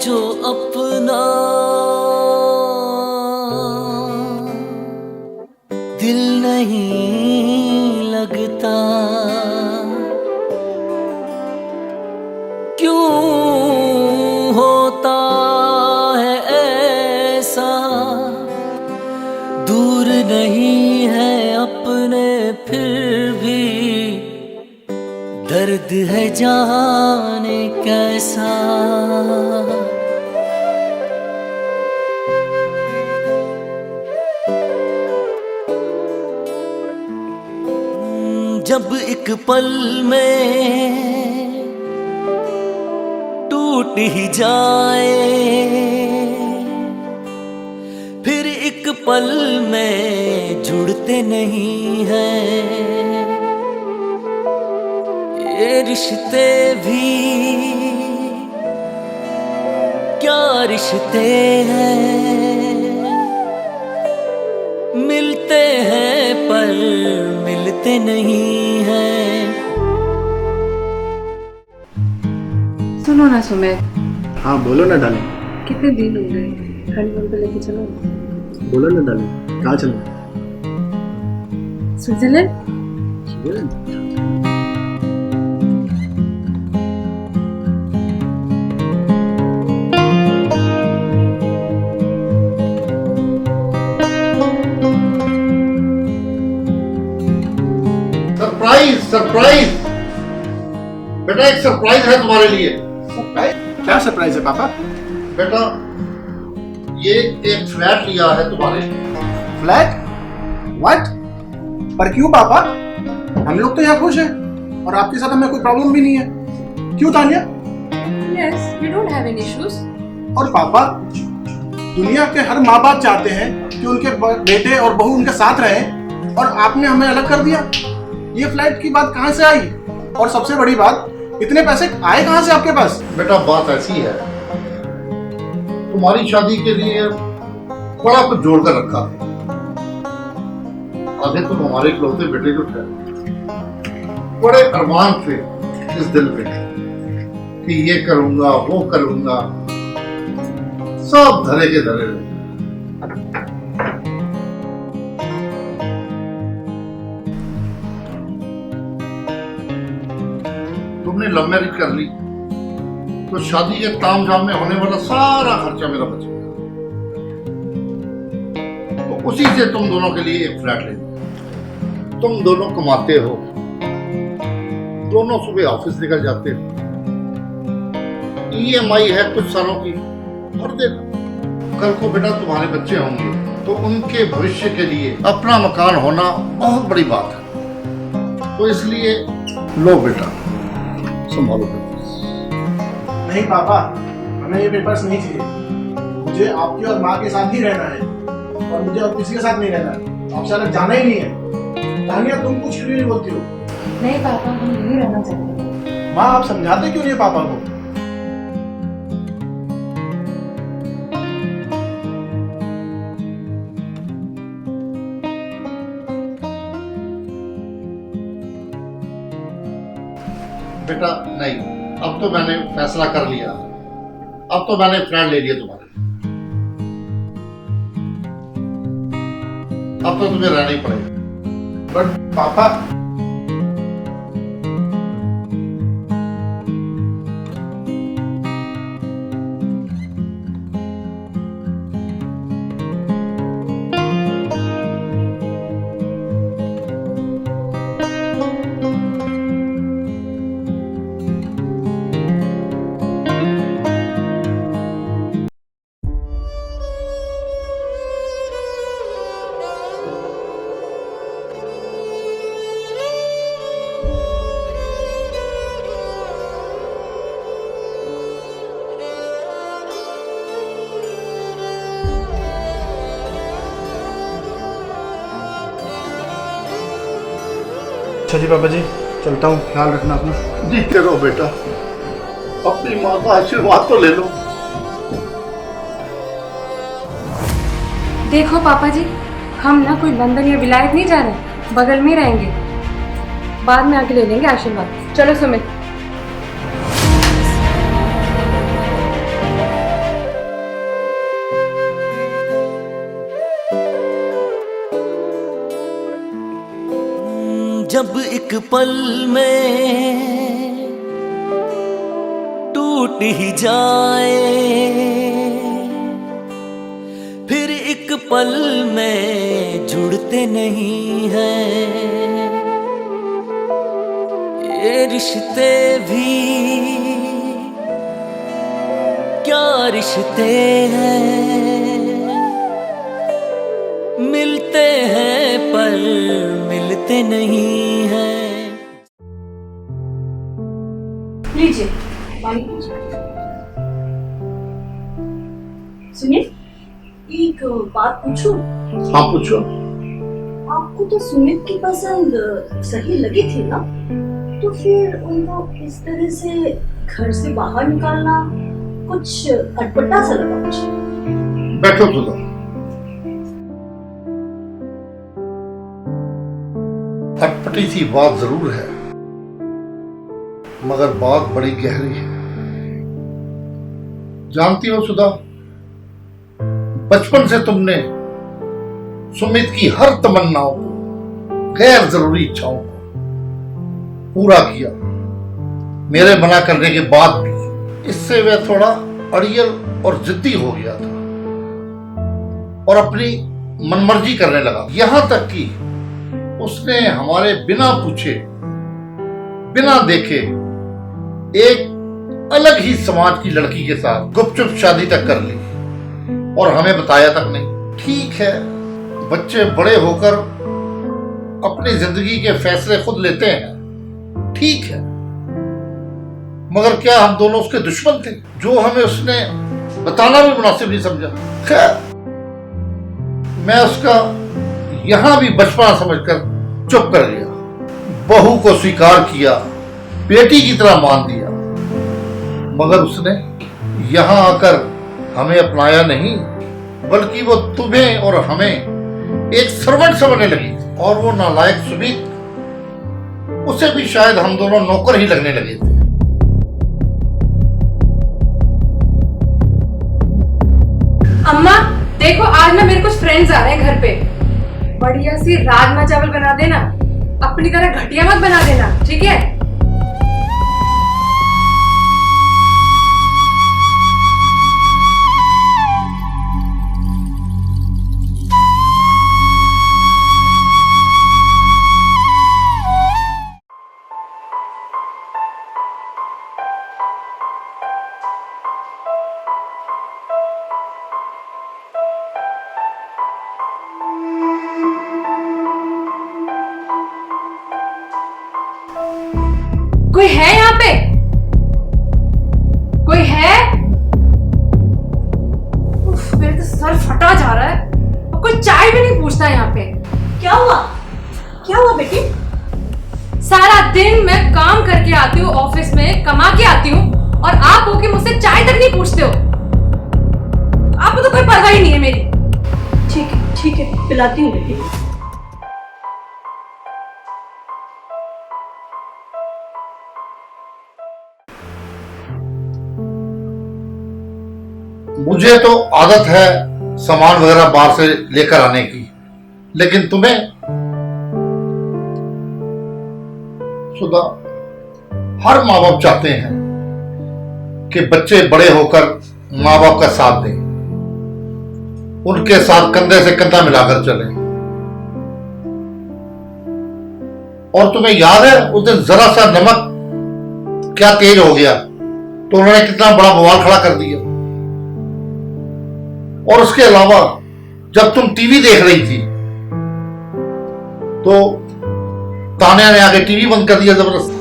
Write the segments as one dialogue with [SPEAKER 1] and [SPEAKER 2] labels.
[SPEAKER 1] जो अपना दिल नहीं लगता, क्यों होता है ऐसा? दूर नहीं है अपने फिर भी दर्द है जाने कैसा। जब एक पल में टूट ही जाए, फिर एक पल में जुड़ते नहीं हैं। ये रिश्ते भी क्या रिश्ते हैं, मिलते हैं पर मिलते नहीं हैं।
[SPEAKER 2] सुनो ना सुमित।
[SPEAKER 3] हाँ बोलो ना डार्लिंग।
[SPEAKER 2] कितने दिन हो गए, हनीमून पे लेके चलो।
[SPEAKER 3] बोलो ना डार्लिंग, कहाँ चलो?
[SPEAKER 2] स्विट्जरलैंड।
[SPEAKER 4] सरप्राइज सरप्राइज बेटा, एक सरप्राइज है तुम्हारे लिए।
[SPEAKER 3] सरप्राइज? क्या सरप्राइज है पापा?
[SPEAKER 4] बेटा ये एक फ्लैट लिया है तुम्हारे।
[SPEAKER 3] फ्लैट? व्हाट? पर क्यों पापा? हम लोग तो यहाँ खुश हैं और आपके साथ हमें कोई प्रॉब्लम भी नहीं है। क्यों Tania?
[SPEAKER 2] Yes, you don't have any issues.
[SPEAKER 3] और पापा, दुनिया के हर माँ बाप चाहते हैं कि उनके बेटे और बहू उनके साथ रहें, और आपने हमें अलग कर दिया। ये फ्लैट की बात कहाँ से आई? और सबसे बड़ी बात, इतने पैसे आए कहाँ से आपके पास?
[SPEAKER 4] बेटा बात ऐसी है, तुम्हारी शादी के लिए बड़ा कुछ जोड़ कर रखा है। आगे तुम हमारे इकलौते बेटे जो थे, बड़े अरमान थे इस दिल में कि ये करूंगा वो करूंगा, सब धरे के धरे रहे। तुमने लव मैरिज कर ली तो शादी के तामझाम में होने वाला सारा खर्चा मेरा बच गया। तो उसी से तुम दोनों के लिए एक फ्लैट ले लिया। तुम दोनों कमाते हो, दोनों सुबह ऑफिस निकल जाते हो, EMI है कुछ सालों की, और देना कल को बेटा तुम्हारे बच्चे होंगे तो उनके भविष्य के लिए अपना मकान होना बहुत बड़ी बात है। तो इसलिए लो बेटा, संभालो पेपर्स।
[SPEAKER 3] नहीं पापा, हमें ये पेपर्स नहीं चाहिए। मुझे आपकी और माँ के साथ ही रहना है, और मुझे और किसी के साथ नहीं रहना है। आपसे अलग जाना ही नहीं है। तानिया, तुम कुछ क्यों नहीं बोलती हो?
[SPEAKER 2] नहीं पापा, हम यहीं रहना चाहते हैं।
[SPEAKER 3] माँ, आप समझाते क्यों नहीं पापा को?
[SPEAKER 4] बेटा नहीं, अब तो मैंने फैसला कर लिया। अब तो मैंने फ्लैट ले लिया तुम्हारे, अब तो तुम्हें रहना ही पड़ेगा।
[SPEAKER 3] बट पापा, अच्छा जी पापा जी, चलता हूँ। ख्याल रखना अपना।
[SPEAKER 4] जीते रहो बेटा, अपनी माँ का आशीर्वाद तो ले लो।
[SPEAKER 2] देखो पापा जी, हम ना कोई लंदन या विलायत नहीं जा रहे, बगल में ही रहेंगे। बाद में आके ले लेंगे आशीर्वाद। चलो सुमित।
[SPEAKER 1] जब एक पल में टूट ही जाए, फिर एक पल में जुड़ते नहीं हैं। ये रिश्ते भी क्या रिश्ते हैं, मिलते हैं पर मिलते नहीं हैं।
[SPEAKER 5] लीजिए पानी पीजिए। सुनिए, एक बात पूछूं?
[SPEAKER 4] हाँ पूछो।
[SPEAKER 5] आपको तो सुमित की पसंद सही लगी थी ना, तो फिर उनको इस तरह से घर से बाहर निकालना कुछ अटपटा सा लगा मुझे।
[SPEAKER 4] बैठो सुधा। अटपटी सी बात जरूर है, मगर बात बड़ी गहरी है। जानती हो सुधा, बचपन से तुमने सुमित की हर तमन्नाओं को, गैर जरूरी इच्छाओं को पूरा किया, मेरे मना करने के बाद भी। इससे वह थोड़ा अड़ियल और जिद्दी हो गया था और अपनी मनमर्जी करने लगा। यहां तक कि उसने हमारे बिना पूछे, बिना देखे एक अलग ही समाज की लड़की के साथ गुपचुप शादी तक कर ली और हमें बताया तक नहीं। ठीक है, बच्चे बड़े होकर अपनी जिंदगी के फैसले खुद लेते हैं, ठीक है, मगर क्या हम दोनों उसके दुश्मन थे? जो हमें उसने बताना भी मुनासिब नहीं समझा। खैर, मैं उसका यहां भी बचपना समझकर चुप कर गया, बहू को स्वीकार किया, बेटी की तरह मान दिया, मगर उसने यहां आकर हमें अपनाया नहीं, बल्कि वो तुम्हें और हमें एक सर्वेंट समझने लगी। और वो नालायक सुमित, उसे भी शायद हम दोनों नौकर ही लगने लगे थे।
[SPEAKER 2] अम्मा देखो, आज ना मेरे कुछ फ्रेंड्स आ रहे हैं घर पे। बढ़िया सी राजमा चावल बना देना, अपनी तरह घटिया मत बना देना, ठीक है? कोई है यहाँ पे? कोई है? उफ, मेरे तो सर फटा जा रहा है और कोई चाय भी नहीं पूछता यहाँ पे।
[SPEAKER 5] क्या हुआ? क्या हुआ बेटी?
[SPEAKER 2] सारा दिन मैं काम करके आती हूँ, ऑफिस में कमा के आती हूँ, और आप हो कि मुझसे चाय तक नहीं पूछते हो। आपको तो कोई परवाह ही नहीं है मेरी।
[SPEAKER 5] ठीक है, पिलाती हूँ बेटी।
[SPEAKER 4] मुझे तो आदत है सामान वगैरह बाहर से लेकर आने की, लेकिन तुम्हें सुधा, हर माँ बाप चाहते हैं कि बच्चे बड़े होकर माँ बाप का साथ दें, उनके साथ कंधे से कंधा मिलाकर चलें। और तुम्हें याद है उस दिन जरा सा नमक क्या तेज हो गया तो उन्होंने कितना बड़ा बवाल खड़ा कर दिया। और उसके अलावा जब तुम टीवी देख रही थी तो तान्या ने आके टीवी बंद कर दिया जबरदस्ती।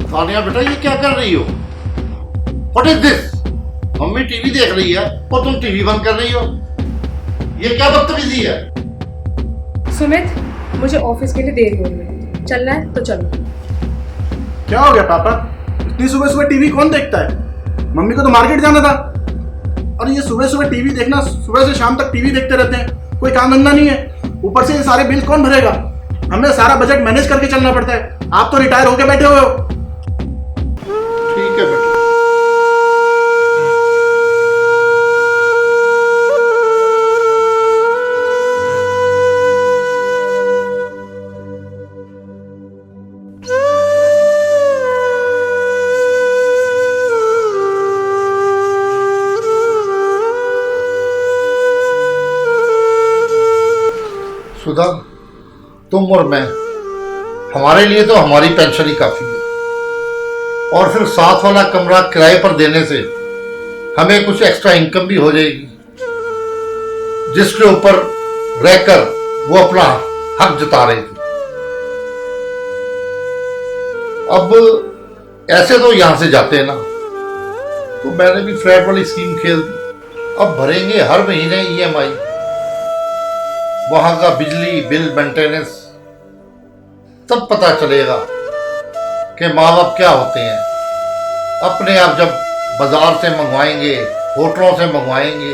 [SPEAKER 4] तान्या बेटा, ये क्या कर रही हो? What is this? Mummy TV देख रही है और तुम टीवी बंद कर रही हो, ये क्या बदतमीजी है?
[SPEAKER 2] सुमित, मुझे ऑफिस के लिए देर हो रही है, चलना है तो चलो।
[SPEAKER 3] क्या हो गया पापा? इतनी सुबह सुबह टीवी कौन देखता है? मम्मी को तो मार्केट जाना था। और ये सुबह सुबह टीवी देखना, सुबह से शाम तक टीवी देखते रहते हैं, कोई काम धंधा नहीं है, ऊपर से ये सारे बिल कौन भरेगा? हमें सारा बजट मैनेज करके चलना पड़ता है। आप तो रिटायर होके बैठे हुए हो।
[SPEAKER 4] ठीक है बेटा। सुधा, तुम और मैं, हमारे लिए तो हमारी पेंशन ही काफी है, और फिर साथ वाला कमरा किराए पर देने से हमें कुछ एक्स्ट्रा इनकम भी हो जाएगी, जिसके ऊपर रहकर वो अपना हक जता रही थी। अब ऐसे तो यहां से जाते हैं ना, तो मैंने भी फ्लैट वाली स्कीम खेल दी। अब भरेंगे हर महीने EMI, वहां का बिजली बिल, मेंटेनेंस, तब पता चलेगा कि माँ बाप क्या होते हैं। अपने आप जब बाजार से मंगवाएंगे, होटलों से मंगवाएंगे,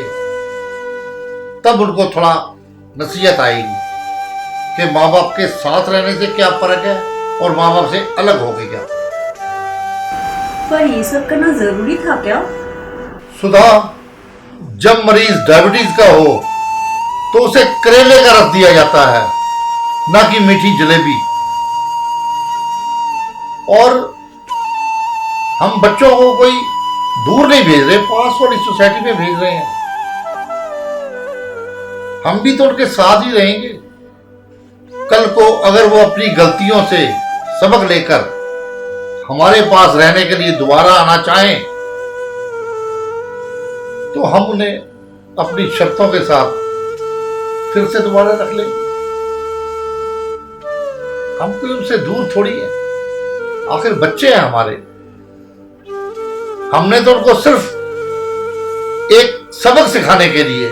[SPEAKER 4] तब उनको थोड़ा नसीहत आएगी कि माँ बाप के साथ रहने से क्या फर्क है और माँ बाप से अलग हो गए क्या।
[SPEAKER 5] पर ये सब करना जरूरी था क्या?
[SPEAKER 4] सुधा, जब मरीज डायबिटीज का हो तो उसे करेले का रस दिया जाता है, ना कि मीठी जलेबी। और हम बच्चों को कोई दूर नहीं भेज रहे, पास वाली सोसाइटी में भेज रहे हैं। हम भी तो उनके साथ ही रहेंगे। कल को अगर वो अपनी गलतियों से सबक लेकर हमारे पास रहने के लिए दोबारा आना चाहें, तो हम उन्हें अपनी शर्तों के साथ फिर से दोबारा रख लेंगे। हम कोई उनसे दूर थोड़ी है, आखिर बच्चे हैं हमारे। हमने तो उनको सिर्फ एक सबक सिखाने के लिए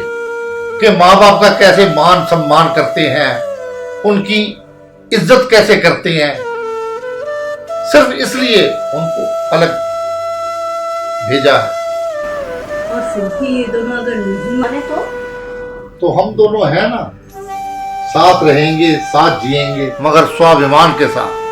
[SPEAKER 4] कि माँ बाप का कैसे मान सम्मान करते हैं, उनकी इज्जत कैसे करते हैं, सिर्फ इसलिए उनको अलग भेजा है।
[SPEAKER 5] और फिर भी ये दोनों अगर नहीं माने
[SPEAKER 4] तो हम दोनों हैं ना, साथ रहेंगे, साथ जिएंगे, मगर स्वाभिमान के साथ।